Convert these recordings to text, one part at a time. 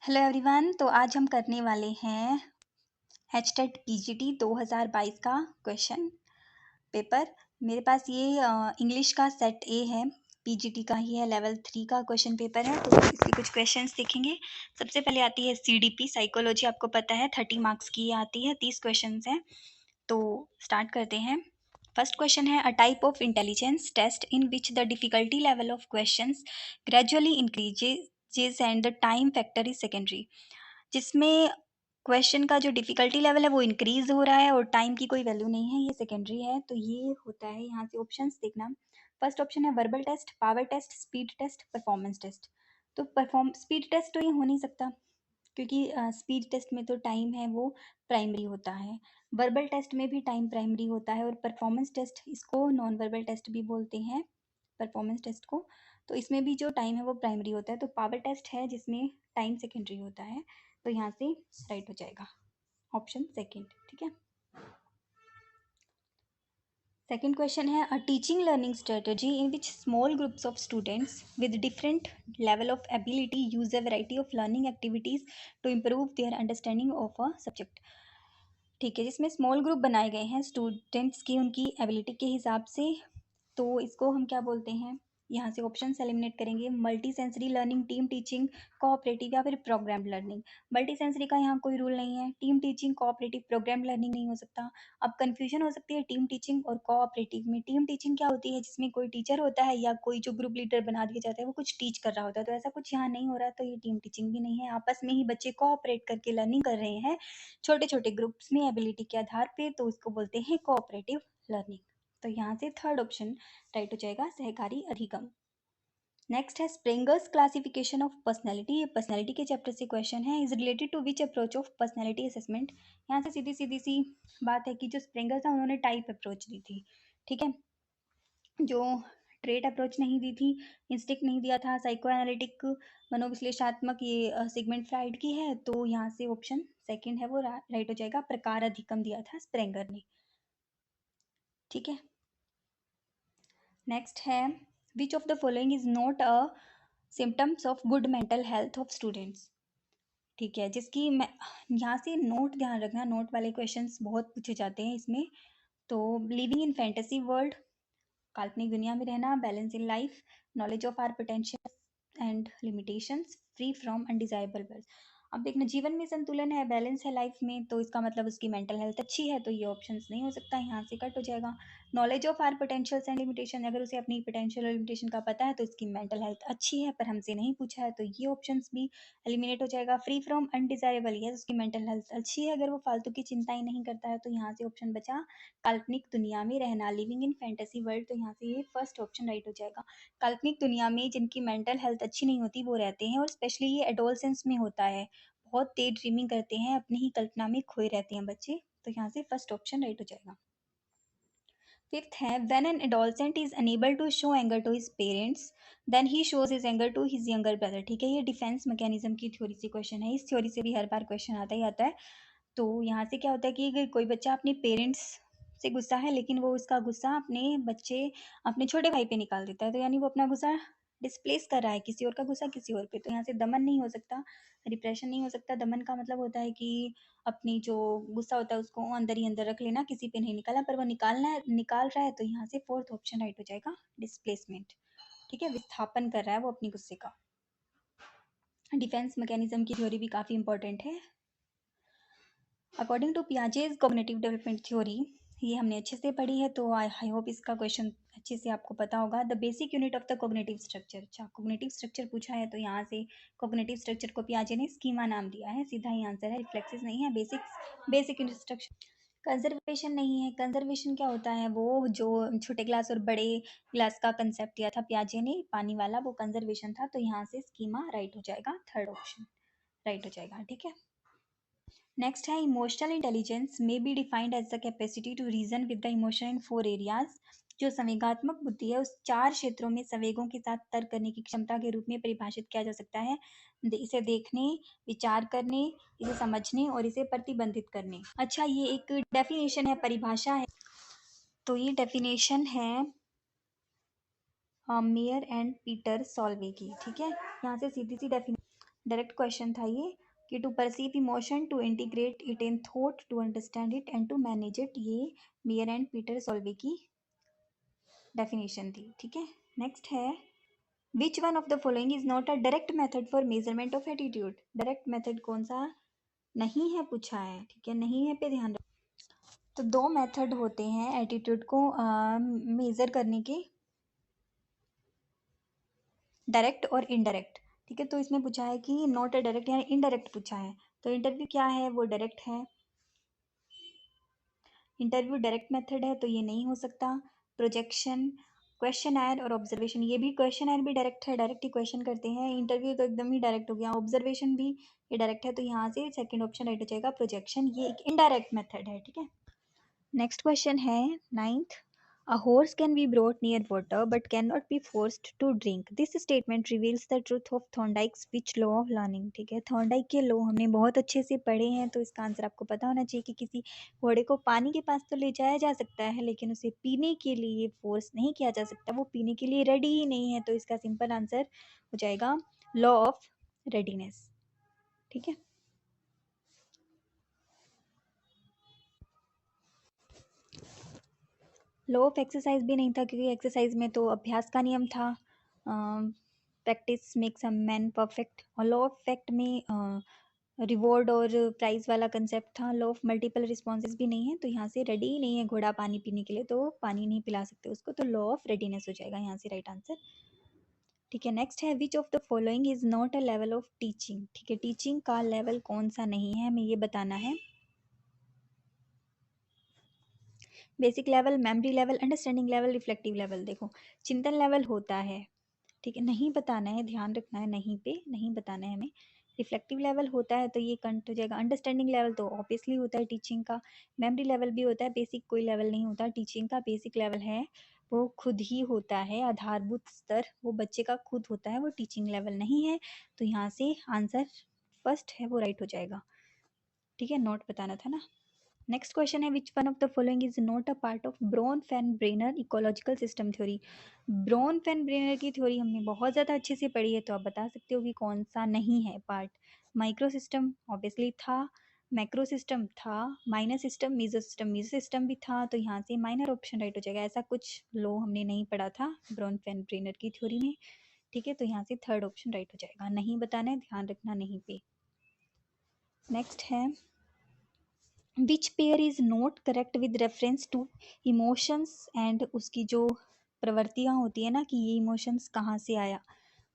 Hello everyone. तो आज हम करने वाले हैं HTET PGT 2022 का क्वेश्चन पेपर। मेरे पास ये इंग्लिश का सेट ए है, PGT का ही है, लेवल 3 का क्वेश्चन पेपर है। तो इसके कुछ क्वेश्चंस देखेंगे। सबसे पहले आती है CDP साइकोलॉजी, आपको पता है 30 मार्क्स की आती है, 30 क्वेश्चंस हैं। तो स्टार्ट करते हैं। फर्स्ट क्वेश्चन है, a type of intelligence test in which the difficulty level of questions gradually increases and the time factor is secondary. जिसमें क्वेश्चन का जो डिफिकल्टी लेवल है वो इंक्रीज हो रहा है और टाइम की कोई वैल्यू नहीं है, ये सेकेंडरी है। तो ये होता है, यहाँ से ऑप्शंस देखना। फर्स्ट ऑप्शन है verbal test, power test, speed test, performance test. तो स्पीड टेस्ट तो ये हो नहीं सकता, क्योंकि स्पीड टेस्ट में तो टाइम है वो प्राइमरी होता है। वर्बल टेस्ट में भी टाइम प्राइमरी होता है, और परफॉर्मेंस टेस्ट, इसको नॉन वर्बल टेस्ट भी बोलते हैं परफॉर्मेंस टेस्ट को। तो इसमें भी जो टाइम है वो प्राइमरी होता है। तो पावर टेस्ट है जिसमें टाइम सेकेंडरी होता है। तो यहाँ से राइट हो जाएगा ऑप्शन सेकेंड। ठीक है। सेकेंड क्वेश्चन है, a teaching learning strategy in which small groups of students with different level of ability use a variety of learning activities to improve their understanding of a subject. ठीक है, जिसमें small group बनाए गए हैं students की उनकी ability के हिसाब से। तो इसको हम क्या बोलते हैं, यहाँ से ऑप्शन एलिमिनेट करेंगे। Multi sensory learning, team teaching, cooperative या फिर प्रोग्राम लर्निंग। मल्टी सेंसरी का यहाँ कोई रूल नहीं है, team teaching, cooperative, programme learning नहीं हो सकता। अब कंफ्यूजन हो सकती है टीम टीचिंग और कोऑपरेटिव में। टीम टीचिंग क्या होती है, जिसमें कोई टीचर होता है या कोई जो ग्रुप लीडर बना दिया जाता है वो कुछ टीच कर रहा होता है। तो ऐसा कुछ यहाँ नहीं हो रहा, तो ये टीम टीचिंग भी नहीं है। आपस में ही बच्चे कोऑपरेट करके लर्निंग कर रहे हैं छोटे छोटे ग्रुप्स में एबिलिटी के आधार पे, तो इसको बोलते हैं कोऑपरेटिव लर्निंग। तो यहाँ से थर्ड ऑप्शन राइट हो जाएगा, सहकारी अधिगम। नेक्स्ट है स्प्रेंगर्स क्लासिफिकेशन ऑफ पर्सनैलिटी। ये पर्सनैलिटी के चैप्टर से क्वेश्चन है। Is related to which approach of personality assessment. यहाँ से सीधी सीधी सी बात है कि जो स्प्रेंगर था उन्होंने टाइप अप्रोच दी थी। ठीक है, जो ट्रेट अप्रोच नहीं दी थी, इंस्टिंक्ट नहीं दिया था, साइको एनालिटिक मनोविश्लेषणात्मक, ये सिगमंड फ्राइड की है। तो यहाँ से ऑप्शन सेकंड है वो राइट हो जाएगा, प्रकार अधिगम दिया था स्प्रेंगर ने। ठीक है। नेक्स्ट है, which of the following is not a symptoms of good mental health of students. ठीक है, जिसकी मैं यहाँ से नोट ध्यान रखना, नोट वाले क्वेश्चंस बहुत पूछे जाते हैं इसमें। तो लिविंग इन फैंटेसी वर्ल्ड, काल्पनिक दुनिया में रहना, balance in life, knowledge of our potential and limitations, free from undesirable words. अब देखना, जीवन में संतुलन है, बैलेंस है लाइफ में, तो इसका मतलब उसकी मेंटल हेल्थ अच्छी है, तो ये ऑप्शंस नहीं हो सकता, यहाँ से कट हो जाएगा। Knowledge of our potentials and limitation, अगर उसे अपनी पोटेंशियल और लिमिटेशन का पता है तो इसकी मेंटल हेल्थ अच्छी है, पर हमसे नहीं पूछा है, तो ये ऑप्शंस भी एलिमिनेट हो जाएगा। फ्री फ्रॉम अनडिजायरेबल, यस उसकी मेंटल हेल्थ अच्छी है, अगर वो फालतू की चिंताएं नहीं करता है, तो यहाँ से ऑप्शन बचा काल्पनिक दुनिया में रहना, लिविंग इन फैंटेसी वर्ल्ड। तो यहाँ से ये फर्स्ट ऑप्शन राइट हो जाएगा। काल्पनिक दुनिया में जिनकी मेंटल हेल्थ अच्छी नहीं होती वो रहते हैं, और स्पेशली ये एडोलसेंस में होता है। बहुत तेज ड्रीमिंग करते हैं, अपनी ही कल्पना में खोए रहते हैं बच्चे। तो यहाँ से फर्स्ट ऑप्शन राइट हो जाएगा। फिफ्थ है, when an adolescent is unable to show anger to his parents then he shows his anger to his younger brother. ठीक है, ये डिफेंस मैकेनिज्म की थ्योरी से क्वेश्चन है। इस थ्योरी से भी हर बार क्वेश्चन आता ही आता है। तो यहाँ से क्या होता है कि कोई बच्चा अपने पेरेंट्स से गुस्सा है, लेकिन वो उसका गुस्सा अपने छोटे भाई पे निकाल देता है, तो यानी वो अपना गुस्सा डिस्प्लेस कर रहा है, किसी और का गुस्सा किसी और पे। तो यहाँ से दमन नहीं हो सकता, रिप्रेशन नहीं हो सकता। दमन का मतलब होता है कि अपनी जो गुस्सा होता है उसको अंदर ही अंदर रख लेना, किसी पे नहीं निकालना, पर वो निकाल रहा है। तो यहाँ से फोर्थ ऑप्शन राइट हो जाएगा, डिस्प्लेसमेंट। ठीक है, विस्थापन कर रहा है वो अपनी गुस्से का। डिफेंस मैकेनिज्म की थ्योरी भी काफ़ी इंपॉर्टेंट है। According to Piaget's cognitive development theory, ये हमने अच्छे से पढ़ी है, तो आई होप इसका क्वेश्चन अच्छे से आपको पता होगा। The basic unit of the cognitive structure. अच्छा, कॉग्निटिव स्ट्रक्चर पूछा है, तो यहाँ से कॉग्निटिव स्ट्रक्चर को पियाजे ने स्कीमा नाम दिया है, सीधा ही आंसर है, रिफ्लेक्सेस नहीं है। Basic unit structure. कंजर्वेशन नहीं है। कंजर्वेशन क्या होता है, वो जो छोटे ग्लास और बड़े ग्लास का कंसेप्ट दिया था पियाजे ने, पानी वाला, वो कंजर्वेशन था। तो यहाँ से स्कीमा राइट हो जाएगा, थर्ड ऑप्शन राइट हो जाएगा। ठीक है। नेक्स्ट है, emotional intelligence may be defined as the capacity to reason with the emotion in 4 areas. जो संवेगात्मक बुद्धि है उस 4 क्षेत्रों में संवेगों के साथ तर्क करने की क्षमता के रूप में परिभाषित किया जा सकता है। इसे देखने, विचार करने, इसे समझने और इसे प्रतिबंधित करने। अच्छा, ये एक डेफिनेशन है, परिभाषा है। तो ये डेफिनेशन है मेयर एंड पीटर सॉल्वे की। ठीक है, यहाँ से सीधी सी डेफिनेशन डायरेक्ट क्वेश्चन था ये कि to perceive emotion, to integrate it in thought, to understand it and to manage it, ये मियर एंड पीटर सॉल्वे की डेफिनेशन थी। ठीक है, नेक्स्ट है which one of the following is not a direct method for measurement of attitude. Direct method कौन सा नहीं है पूछा है, ठीक है, नहीं है पे ध्यान रख। तो दो मेथड होते हैं एटीट्यूड को मेजर करने के, डायरेक्ट और इनडायरेक्ट। ठीक है, तो इसमें पूछा है कि नॉट अ डायरेक्ट यानी इनडायरेक्ट पूछा है। तो इंटरव्यू क्या है, वो डायरेक्ट है। इंटरव्यू डायरेक्ट मेथड है तो ये नहीं हो सकता। प्रोजेक्शन, क्वेश्चन आयर और ऑब्जर्वेशन, ये भी क्वेश्चन आयर भी डायरेक्ट है, डायरेक्ट ही क्वेश्चन करते हैं। इंटरव्यू तो एकदम ही डायरेक्ट हो गया। ऑब्जर्वेशन भी ये डायरेक्ट है, तो यहाँ से सेकंड ऑप्शन राइट हो जाएगा, प्रोजेक्शन ये एक इनडायरेक्ट मेथड है। ठीक है, नेक्स्ट क्वेश्चन है ninth, a horse can be brought near water but cannot be forced to drink. This statement reveals the truth of Thorndike's which law of learning. ठीक है, थॉर्नडाइक के law हमने बहुत अच्छे से पढ़े हैं, तो इसका आंसर आपको पता होना चाहिए कि किसी घोड़े को पानी के पास तो ले जाया जा सकता है, लेकिन उसे पीने के लिए फोर्स नहीं किया जा सकता, वो पीने के लिए रेडी ही नहीं है। तो इसका सिंपल आंसर हो जाएगा लॉ ऑफ रेडीनेस। ठीक है, लॉ ऑफ एक्सरसाइज भी नहीं था, क्योंकि एक्सरसाइज में तो अभ्यास का नियम था, practice makes a man perfect. और लॉ ऑफ फैक्ट में रिवॉर्ड और प्राइज वाला कंसेप्ट था। लॉ ऑफ मल्टीपल रिस्पॉन्सेज भी नहीं है, तो यहाँ से रेडी ही नहीं है घोड़ा पानी पीने के लिए, तो पानी नहीं पिला सकते उसको, तो लॉ ऑफ रेडीनेस हो जाएगा यहाँ से राइट आंसर। ठीक है, नेक्स्ट है which of the following is not a level of teaching. ठीक है, टीचिंग का लेवल कौन सा नहीं है, हमें ये बताना है। Basic level, memory level, understanding level, reflective level. देखो, चिंतन लेवल होता है, ठीक है, नहीं बताना है, ध्यान रखना है, नहीं पे नहीं बताना है हमें। रिफ्लेक्टिव लेवल होता है तो ये कंट हो जाएगा। अंडरस्टैंडिंग लेवल तो ऑब्वियसली होता है टीचिंग का। मेमोरी लेवल भी होता है, बेसिक कोई लेवल नहीं होता टीचिंग का। बेसिक लेवल है वो खुद ही होता है, आधारभूत स्तर वो बच्चे का खुद होता है, वो टीचिंग लेवल नहीं है। तो यहाँ से आंसर फर्स्ट है वो राइट हो जाएगा। ठीक है, नोट बताना था ना। नेक्स्ट क्वेश्चन है which one of the following is not a part of Bronfenbrenner ecological system theory. Bronfenbrenner की थ्योरी हमने बहुत ज़्यादा अच्छे से पढ़ी है, तो आप बता सकते हो कि कौन सा नहीं है पार्ट। माइक्रो सिस्टम ऑब्वियसली था, मैक्रो सिस्टम था, minor system, meso system, meso system भी था, तो यहाँ से माइनर ऑप्शन राइट हो जाएगा। ऐसा कुछ लो हमने नहीं पढ़ा था ब्रोन फैन ब्रेनर की थ्योरी में। ठीक है, तो यहाँ से थर्ड ऑप्शन राइट हो जाएगा। नहीं बताना है, ध्यान रखना नहीं पे। नेक्स्ट है which pair is not correct with reference to emotions and उसकी जो प्रवृत्तियाँ होती है ना कि ये इमोशंस कहाँ से आया,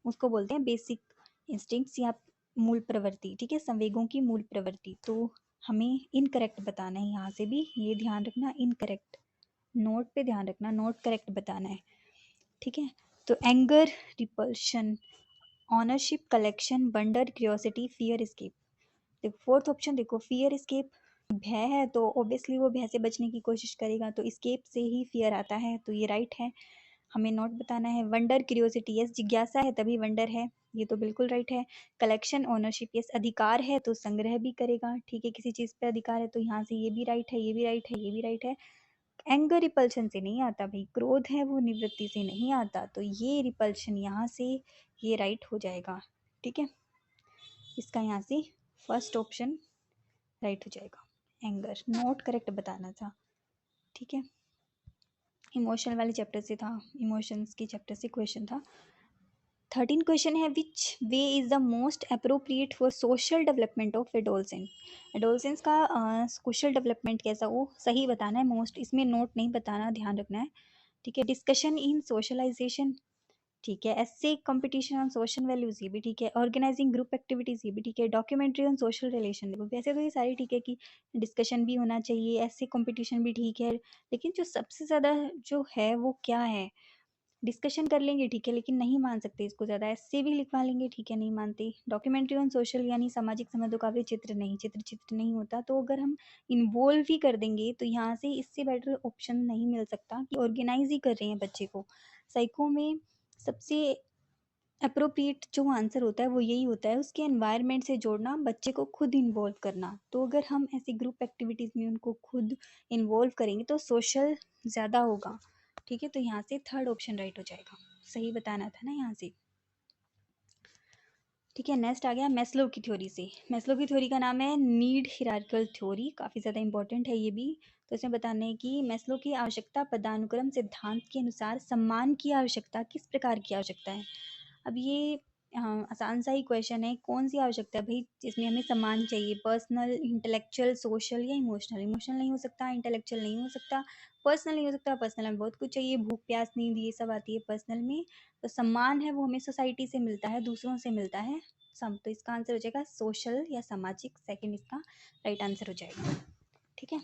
उसको बोलते हैं बेसिक इंस्टिंक्ट्स या मूल प्रवृत्ति। ठीक है, संवेगों की मूल प्रवृत्ति। तो हमें इनकरेक्ट बताना है, यहाँ से भी ये ध्यान रखना, इनकरेक्ट नोट पे ध्यान रखना, नोट करेक्ट बताना है। ठीक है, तो anger, repulsion, ownership, collection, wonder, curiosity, fear, escape. देखो फोर्थ ऑप्शन, देखो फियर एस्केप, भय है तो ऑब्वियसली वो भय से बचने की कोशिश करेगा, तो एस्केप से ही फियर आता है, तो ये राइट है। हमें नोट बताना है वंडर, क्यूरियोसिटी, यस जिज्ञासा है तभी वंडर है, ये तो बिल्कुल राइट है। कलेक्शन, ओनरशिप, यस अधिकार है तो संग्रह भी करेगा। ठीक है, किसी चीज़ पे अधिकार है, तो यहाँ से ये भी राइट है, ये भी राइट है, ये भी राइट है। एंगर रिपल्शन से नहीं आता भाई, क्रोध है वो निवृत्ति से नहीं आता, तो ये रिपल्शन यहाँ से ये राइट हो जाएगा। ठीक है, इसका यहाँ से फर्स्ट ऑप्शन राइट हो जाएगा। एंगर नोट करेक्ट बताना था। ठीक है, इमोशन वाले चैप्टर से था, इमोशंस के चैप्टर से क्वेश्चन था। 13 क्वेश्चन है which way is the most appropriate for social development of adolescence. Adolescence का सोशल डेवलपमेंट कैसा वो सही बताना है, मोस्ट इसमें नोट नहीं बताना, ध्यान रखना है। ठीक है, डिस्कशन इन सोशलाइजेशन, ठीक है, ऐसे कंपटीशन ऑन सोशल वैल्यूज, ये भी ठीक है। ऑर्गेनाइजिंग ग्रुप एक्टिविटीज, ये भी ठीक है। डॉक्यूमेंट्री ऑन सोशल रिलेशन, वैसे तो ये सारी ठीक है कि डिस्कशन भी होना चाहिए, ऐसे कंपटीशन भी ठीक है, लेकिन जो सबसे ज़्यादा जो है वो क्या है, डिस्कशन कर लेंगे ठीक है, लेकिन नहीं मान सकते इसको ज़्यादा, ऐसे भी लिखवा लेंगे ठीक है, नहीं मानते। डॉक्यूमेंट्री ऑन सोशल यानी सामाजिक संबंधों का भी चित्र नहीं, चित्र नहीं होता, तो अगर हम इन्वॉल्व ही कर देंगे तो यहाँ से इससे बेटर ऑप्शन नहीं मिल सकता कि ऑर्गेनाइज ही कर रहे हैं बच्चे को। साइको में सबसे अप्रोप्रिएट जो आंसर होता है वो यही होता है, उसके एनवायरनमेंट से जोड़ना, बच्चे को खुद इन्वॉल्व करना। तो अगर हम ऐसी ग्रुप एक्टिविटीज़ में उनको खुद इन्वॉल्व करेंगे तो सोशल ज़्यादा होगा। ठीक है, तो यहाँ से थर्ड ऑप्शन राइट हो जाएगा, सही बताना था ना यहाँ से। ठीक है, नेक्स्ट आ गया मैस्लो की थ्योरी से। मैस्लो की थ्योरी का नाम है नीड हिरार्किकल थ्योरी, काफ़ी ज़्यादा इंपॉर्टेंट है ये भी। तो इसमें बताना है कि मैस्लो की आवश्यकता पदानुक्रम सिद्धांत के अनुसार सम्मान की आवश्यकता किस प्रकार की आवश्यकता है। अब ये आसान सा ही क्वेश्चन है, कौन सी आवश्यकता है भाई जिसमें हमें सम्मान चाहिए, पर्सनल, इंटेलेक्चुअल, सोशल या इमोशनल। इमोशनल नहीं हो सकता, इंटेलेक्चुअल नहीं हो सकता, पर्सनल नहीं हो सकता। पर्सनल में बहुत कुछ चाहिए, भूख प्यास नींद ये सब आती है पर्सनल में। तो सम्मान है वो हमें सोसाइटी से मिलता है, दूसरों से मिलता है सम। तो इसका आंसर हो जाएगा सोशल या सामाजिक, सेकंड इसका राइट आंसर हो जाएगा। ठीक है,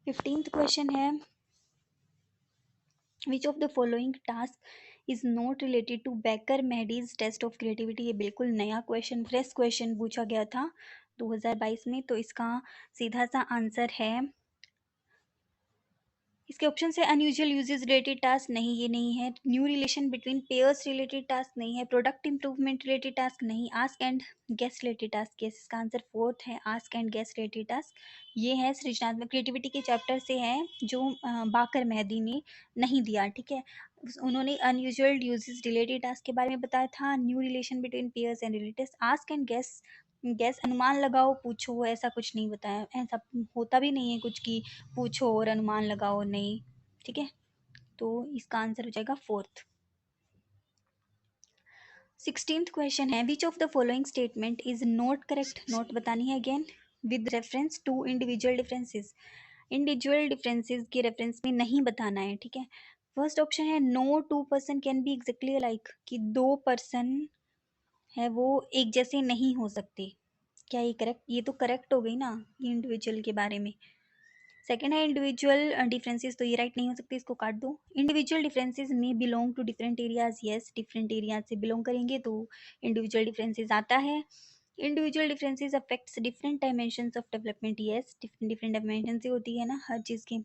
15th क्वेश्चन है which of the following task is not related to Baqer Mehdi's test of creativity. ये बिल्कुल नया क्वेश्चन, फ्रेश क्वेश्चन पूछा गया था 2022 में। तो इसका सीधा सा आंसर है, इसके ऑप्शन से अनयूजुअल यूजेस रिलेटेड टास्क नहीं, ये नहीं है। New relation between pairs related task नहीं है। प्रोडक्ट इंप्रूवमेंट रिलेटेड टास्क नहीं। Ask and guess related task, yes इसका आंसर फोर्थ है, ask and guess related task. ये है सृजनात्मक क्रिएटिविटी के चैप्टर से है जो बाकर मेहदी ने नहीं दिया। ठीक है, उन्होंने अनयूजुअल यूजेस रिलेटेड टास्क के बारे में बताया था, new relation between pairs and relatives, ask and guess, guess अनुमान लगाओ पूछो, ऐसा कुछ नहीं बताया। ऐसा होता भी नहीं है कुछ कि पूछो और अनुमान लगाओ, नहीं। ठीक है, तो इसका आंसर हो जाएगा फोर्थ। 16th क्वेश्चन है which of the following statement is not correct. Not बतानी है again with reference to individual differences. Individual differences के रेफरेंस में नहीं बताना है। ठीक है, फर्स्ट ऑप्शन है no two person can be exactly alike, कि दो पर्सन है वो एक जैसे नहीं हो सकते। क्या ये करेक्ट, ये तो करेक्ट हो गई ना इंडिविजुअल के बारे में। सेकेंड है इंडिविजुअल डिफरेंसेस, तो ये राइट नहीं हो सकते, इसको काट दो। इंडिविजुअल डिफरेंसेस में belong to different areas, yes different areas से बिलोंग करेंगे तो इंडिविजुअल डिफरेंसेस आता है। Individual differences affects different dimensions of development, yes different different dimension से होती है ना हर चीज़ की।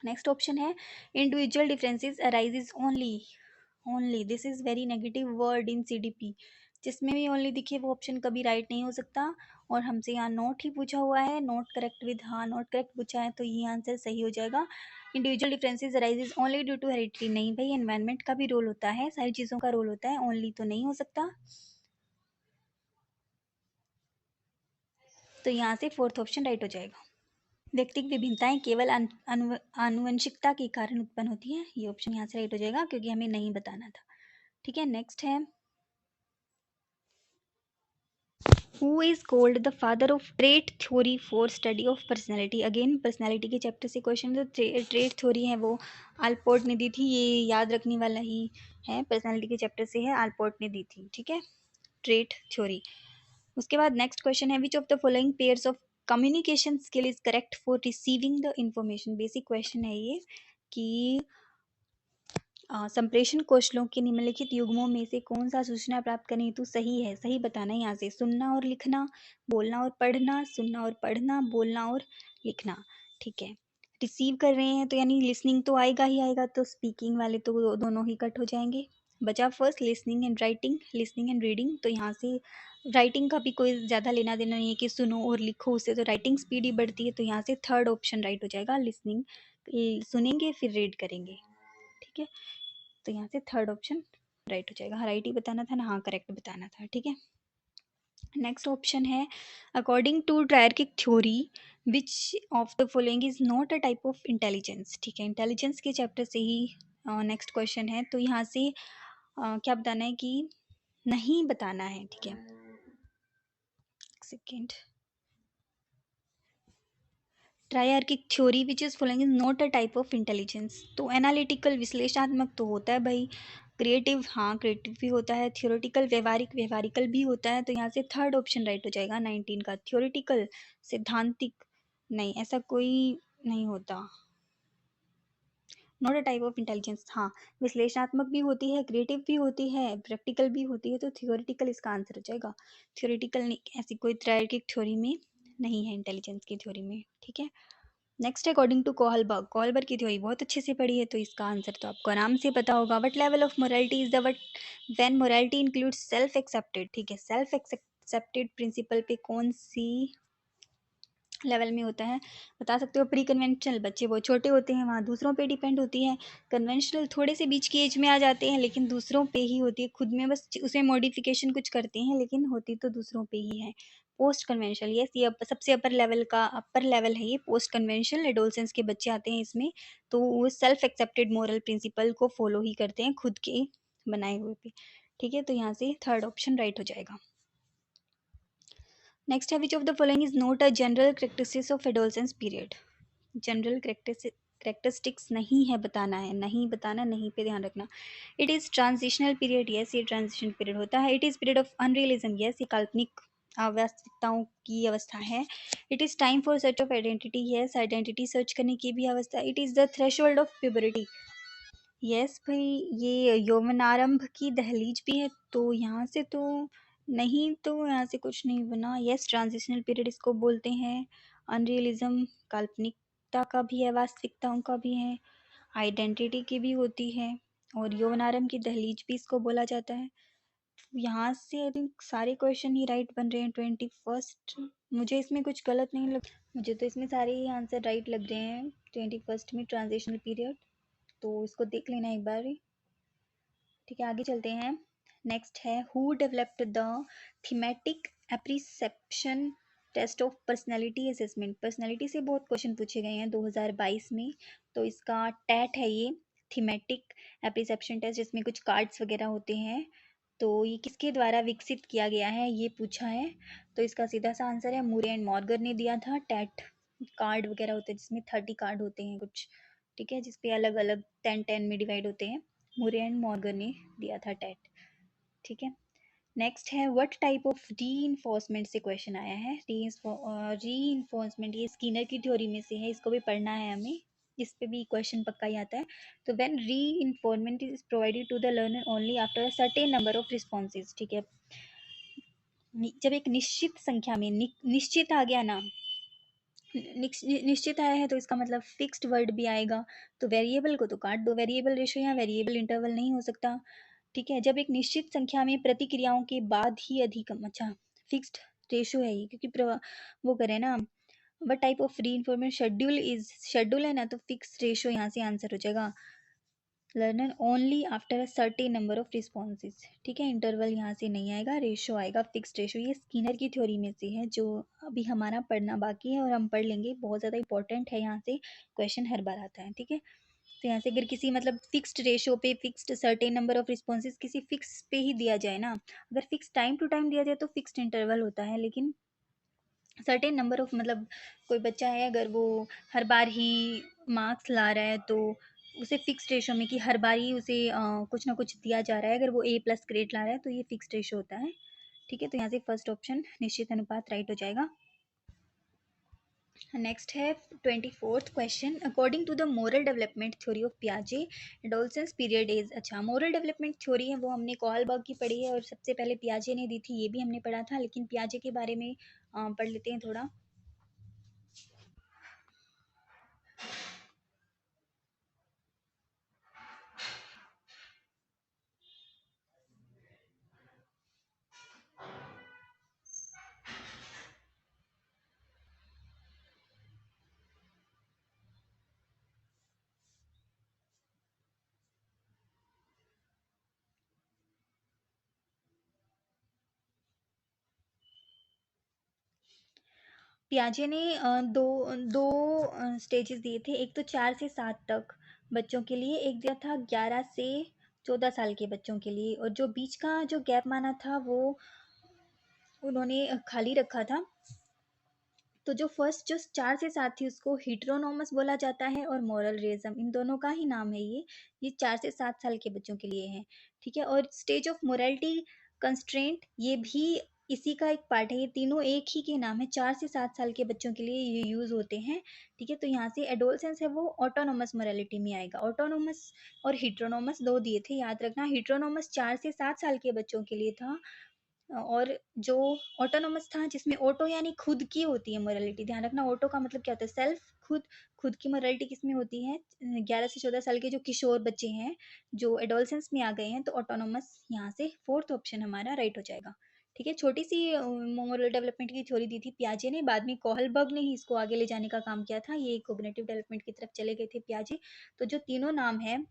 नेक्स्ट ऑप्शन है individual differences arises only, only this is very negative word in CDP, जिसमें भी ओनली दिखे वो ऑप्शन कभी राइट नहीं हो सकता। और हमसे यहाँ नोट ही पूछा हुआ है, नोट करेक्ट विद हाँ नोट करेक्ट पूछा है, तो ये आंसर सही हो जाएगा। Individual differences arises only due to heredity, नहीं भाई एनवायरनमेंट का भी रोल होता है, सारी चीज़ों का रोल होता है, ओनली तो नहीं हो सकता। तो यहाँ से फोर्थ ऑप्शन राइट हो जाएगा। व्यक्तिगत विभिन्नताएं केवल आनुवंशिकता के कारण उत्पन्न होती है, ये ऑप्शन यहाँ से राइट हो जाएगा क्योंकि हमें नहीं बताना था। ठीक है, नेक्स्ट है who is called the father of trait theory for study of personality. Again personality के चैप्टर से क्वेश्चन, जो ट्रेट थ्योरी है वो आलपोर्ट ने दी थी, ये याद रखने वाला ही है, पर्सनैलिटी के चैप्टर से है, आलपोर्ट ने दी थी। ठीक है, ट्रेट थ्योरी। उसके बाद नेक्स्ट क्वेश्चन है which of the following pairs of communication skill is correct for receiving the information. Basic question है ये कि संप्रेषण कौशलों के निम्नलिखित युग्मों में से कौन सा सूचना प्राप्त करने हेतु सही है। सही बताना है यहाँ से, सुनना और लिखना, बोलना और पढ़ना, सुनना और पढ़ना, बोलना और लिखना। ठीक है, रिसीव कर रहे हैं तो यानी लिसनिंग तो आएगा ही आएगा, तो स्पीकिंग वाले तो दोनों ही कट हो जाएंगे। बचा first listening and writing, listening and reading. तो यहाँ से राइटिंग का भी कोई ज़्यादा लेना देना नहीं है कि सुनो और लिखो, उससे तो राइटिंग स्पीड ही बढ़ती है। तो यहाँ से थर्ड ऑप्शन राइट हो जाएगा, लिसनिंग, सुनेंगे फिर रीड करेंगे। ठीक है, तो यहाँ से थर्ड ऑप्शन राइट हो जाएगा। हाँ राइट ही बताना था ना, हाँ करेक्ट बताना था। ठीक है, नेक्स्ट ऑप्शन है according to triarchic theory which of the following is not a type of intelligence. ठीक है, इंटेलिजेंस के चैप्टर से ही नेक्स्ट क्वेश्चन है, तो यहाँ से क्या बताना है कि नहीं बताना है। ठीक है, second triarchic theory which is following is not a type of intelligence. तो एनालिटिकल विश्लेषणात्मक तो होता है भाई, क्रिएटिव हाँ क्रिएटिव भी होता है, थियोरेटिकल व्यवहारिक व्यवहारिकल भी होता है। तो यहाँ से थर्ड ऑप्शन राइट हो जाएगा 19 का, थियोरेटिकल सिद्धांतिक नहीं, ऐसा कोई नहीं होता। Not a type of intelligence, हाँ विश्लेषणात्मक भी होती है, क्रिएटिव भी होती है, प्रैक्टिकल भी होती है, तो थियोरेटिकल इसका आंसर हो जाएगा। थियोरेटिकल नहीं, ऐसी कोई ट्रायर्किक थ्योरी में नहीं है, इंटेलिजेंस की थ्योरी में। ठीक है, next according to Kohlberg, Kohlberg की थ्योरी बहुत अच्छे से पढ़ी है, तो इसका आंसर तो आपको आराम से पता होगा। What level of morality is the what when morality includes self accepted. ठीक है, सेल्फ एक्सेप्टेड प्रिंसिपल पे कौन सी लेवल में होता है। बता सकते हो प्री कन्वेंशनल बच्चे बहुत छोटे होते हैं, वहाँ दूसरों पे डिपेंड होती है। कन्वेंशनल थोड़े से बीच की एज में आ जाते हैं, लेकिन दूसरों पे ही होती है, खुद में बस उसमें मॉडिफिकेशन कुछ करते हैं, लेकिन होती तो दूसरों पे ही है। पोस्ट कन्वेंशनल, यस, ये सबसे अपर लेवल है ये। पोस्ट कन्वेंशनल एडोलसेंस के बच्चे आते हैं इसमें, तो वो सेल्फ एक्सेप्टेड मोरल प्रिंसिपल को फॉलो ही करते हैं खुद के बनाए हुए पे। ठीक है, तो यहाँ से थर्ड ऑप्शन राइट हो जाएगा। नेक्स्ट है, which of the following is not a general characteristics of adolescence period. General characteristics नहीं है, बताना है, नहीं बताना, नहीं पे ध्यान रखना। It is transitional period, yes, ये ट्रांजिशन पीरियड होता है। It is period of unrealism, yes, ये काल्पनिक अवास्तविकताओं की अवस्था है। It is time for search of identity, yes, identity search करने की भी अवस्था। It is the threshold of puberty, yes भाई, ये यौवनारंभ की दहलीज भी है, तो यहाँ से तो नहीं, तो यहाँ से कुछ नहीं बना। यस, ट्रांजिशनल पीरियड इसको बोलते हैं। अनरियलिज्म काल्पनिकता का भी है, वास्तविकताओं का भी है, आइडेंटिटी की भी होती है, और यौवनारंभ की दहलीज भी इसको बोला जाता है। यहाँ से आई थिंक सारे क्वेश्चन ही राइट बन रहे हैं। 21st, मुझे इसमें कुछ गलत नहीं लग, मुझे तो इसमें सारे ही आंसर राइट लग रहे हैं 21st में ट्रांजिशनल पीरियड, तो इसको देख लेना एक बार। ठीक है, आगे चलते हैं। नेक्स्ट है, who developed the thematic apperception test of personality assessment. Personality से बहुत क्वेश्चन पूछे गए हैं 2022 में, तो इसका टैट है ये, थीमेटिक एप्रिसेप्शन टेस्ट, जिसमें कुछ कार्ड्स वगैरह होते हैं। तो ये किसके द्वारा विकसित किया गया है, ये पूछा है। तो इसका सीधा सा आंसर है, मूरे एंड मॉर्गर ने दिया था। टैट कार्ड वगैरह होते हैं, जिसमें 30 कार्ड होते हैं कुछ, ठीक है, जिसपे अलग अलग 10 में डिवाइड होते हैं। मूरे एंड मॉर्गन ने दिया था टैट। ठीक है, नेक्स्ट है, व्हाट टाइप ऑफ री इन्फोर्समेंट से क्वेश्चन आया है। री इन्फोर्समेंट ये स्किनर की थ्योरी में से है, इसको भी पढ़ना है हमें, इस पे भी क्वेश्चन पक्का ही आता है। तो when reinforcement is provided to the learner only after a certain number of responses. ठीक है, जब एक निश्चित संख्या में निश्चित आ गया ना, निश्चित आया है, तो इसका मतलब फिक्स्ड वर्ड भी आएगा। तो वेरिएबल को तो काट दो, वेरिएबल रेशो या वेरिएबल इंटरवल नहीं हो सकता। ठीक है, जब एक निश्चित संख्या में प्रतिक्रियाओं के बाद ही अधिकतम, अच्छा, फिक्स्ड रेशो है ये, क्योंकि वो करें ना, वट टाइप ऑफ री इन्फॉर्मेशन शेड्यूल है ना, तो फिक्स रेशो यहाँ से आंसर हो जाएगा। Learner only after a certain number of responses. ठीक है, इंटरवल यहाँ से नहीं आएगा, रेशो आएगा, फिक्स्ड रेशो। ये स्किनर की थ्योरी में से है, जो अभी हमारा पढ़ना बाकी है, और हम पढ़ लेंगे, बहुत ज़्यादा इंपॉर्टेंट है, यहाँ से क्वेश्चन हर बार आता है। ठीक है, तो यहाँ से अगर किसी मतलब फिक्स्ड रेशो पे fixed certain number of responses किसी फिक्स पे ही दिया जाए ना, अगर फिक्स टाइम टू टाइम दिया जाए तो फिक्स्ड इंटरवल होता है, लेकिन सर्टेन नंबर ऑफ मतलब कोई बच्चा है अगर वो हर बार ही मार्क्स ला रहा है, तो उसे फिक्स रेशो में कि हर बार ही उसे कुछ ना कुछ दिया जा रहा है, अगर वो A+ ग्रेड ला रहा है, तो ये फिक्स रेशो होता है। ठीक है, तो यहाँ से फर्स्ट ऑप्शन निश्चित अनुपात राइट हो जाएगा। नेक्स्ट है 24th question, according to the moral development theory of पियाजे एडोलसेंस पीरियड इज। अच्छा, मोरल डेवलपमेंट थ्योरी है वो हमने कॉलबर्ग की पढ़ी है, और सबसे पहले पियाजे ने दी थी, ये भी हमने पढ़ा था, लेकिन पियाजे के बारे में पढ़ लेते हैं थोड़ा। पियाजे ने दो दो स्टेजेस दिए थे, एक तो 4 से 7 तक बच्चों के लिए, एक दिया था 11 से 14 साल के बच्चों के लिए, और जो बीच का जो गैप माना था वो उन्होंने खाली रखा था। तो जो फर्स्ट जो 4 से 7 थी उसको हिट्रोनोमस बोला जाता है, और मॉरल रियज्म, इन दोनों का ही नाम है ये 4 से 7 साल के बच्चों के लिए है। ठीक है, और स्टेज ऑफ मोरालिटी कंस्ट्रेंट ये भी इसी का एक पार्ट है, ये तीनों एक ही के नाम है, 4 से 7 साल के बच्चों के लिए ये यूज होते हैं। ठीक है, तो यहाँ से एडोलसेंस है वो ऑटोनोमस मोरालिटी में आएगा। ऑटोनोमस और हिट्रोनोमस दो दिए थे, याद रखना। हिट्रोनोमस 4 से 7 साल के बच्चों के लिए था, और जो ऑटोनोमस था जिसमें ऑटो यानी खुद की होती है मोरालिटी, ध्यान रखना, ऑटो का मतलब क्या होता है, सेल्फ, खुद। खुद की मोरालिटी किसमें होती है, 11 से 14 साल के जो किशोर बच्चे हैं, जो एडोलसेंस में आ गए हैं, तो ऑटोनोमस यहाँ से फोर्थ ऑप्शन हमारा राइट हो जाएगा। ठीक है, छोटी सी मोरल डेवलपमेंट की थ्योरी दी थी पियाजे ने, बाद में कोहलबर्ग ने ही इसको आगे ले जाने का काम किया था। ये कोग्निटिव डेवलपमेंट की तरफ चले गए थे पियाजे। तो जो तीनों नाम है,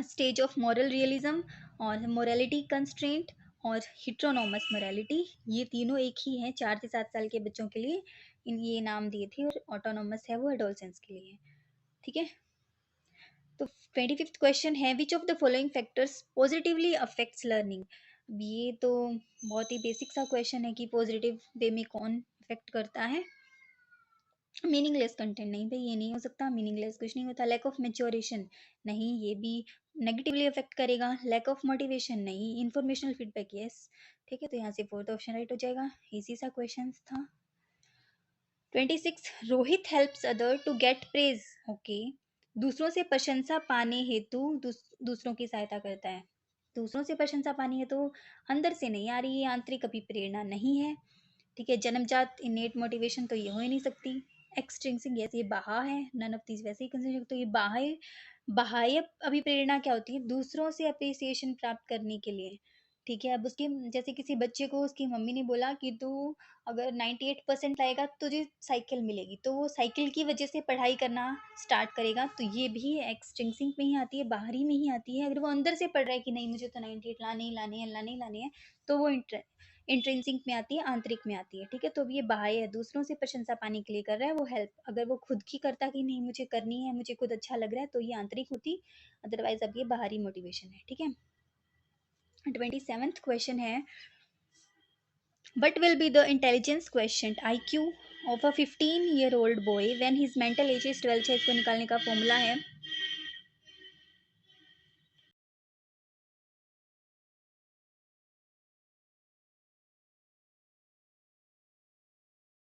स्टेज ऑफ मॉरल रियलिज्म और मोरालिटी कंस्ट्रेंट और हिट्रोनोमस मोरालिटी, ये तीनों एक ही हैं 4 से 7 साल के बच्चों के लिए ये नाम दिए थे, और ऑटोनोमस है वो एडोलसेंस के लिए। ठीक है, तो 25th क्वेश्चन है, which of the following factors positively affects learning. ये तो बहुत ही बेसिक सा क्वेश्चन है कि पॉजिटिव वे में कौन अफेक्ट करता है। मीनिंगलेस कंटेंट, नहीं भाई ये नहीं हो सकता, मीनिंगलेस कुछ नहीं होता। लैक ऑफ मेच्योरेशन, नहीं ये भी नेगेटिवली अफेक्ट करेगा। लैक ऑफ मोटिवेशन, नहीं। Informational feedback, yes. ठीक है, तो यहाँ से फोर्थ ऑप्शन राइट हो जाएगा। इजी सा क्वेश्चन था। 26, Rohit helps other to get praise. Okay, दूसरों से प्रशंसा पाने हेतु दूसरों की सहायता करता है। दूसरों से प्रशंसा पानी है तो अंदर से नहीं आ रही है, आंतरिक कभी प्रेरणा नहीं है। ठीक है, जन्मजात इनेट मोटिवेशन तो ये हो ही नहीं सकती। एक्सट्रिंसिक, यस ये बाहा है, नन ऑफ दीज वैसे ही कंसिडर, तो ये बाह्य बाह्य अभिप्रेरणा क्या होती है, दूसरों से अप्रिसिएशन प्राप्त करने के लिए। ठीक है, अब उसकी जैसे किसी बच्चे को उसकी मम्मी ने बोला कि तू अगर 98% लाएगा तो तुझे साइकिल मिलेगी, तो वो साइकिल की वजह से पढ़ाई करना स्टार्ट करेगा। तो ये भी एक्सट्रिंसिक में ही आती है, बाहरी में ही आती है। अगर वो अंदर से पढ़ रहा है कि नहीं मुझे तो 98 लाने ही लाने हैं, लाने ही लाने हैं, तो वो इंट्रिंसिक में आती है, आंतरिक में आती है। ठीक है, तो अब ये बाह्य है, दूसरों से प्रशंसा पाने के लिए कर रहा है वो हेल्प। अगर वो खुद की करता कि नहीं मुझे करनी है, मुझे खुद अच्छा लग रहा है, तो ये आंतरिक होती। अदरवाइज अब ये बाहरी मोटिवेशन है। ठीक है, 27th क्वेश्चन है, what will be the intelligence quotient IQ of a 15-year-old boy when his mental age is 12? है, इसको निकालने का फॉर्मूला है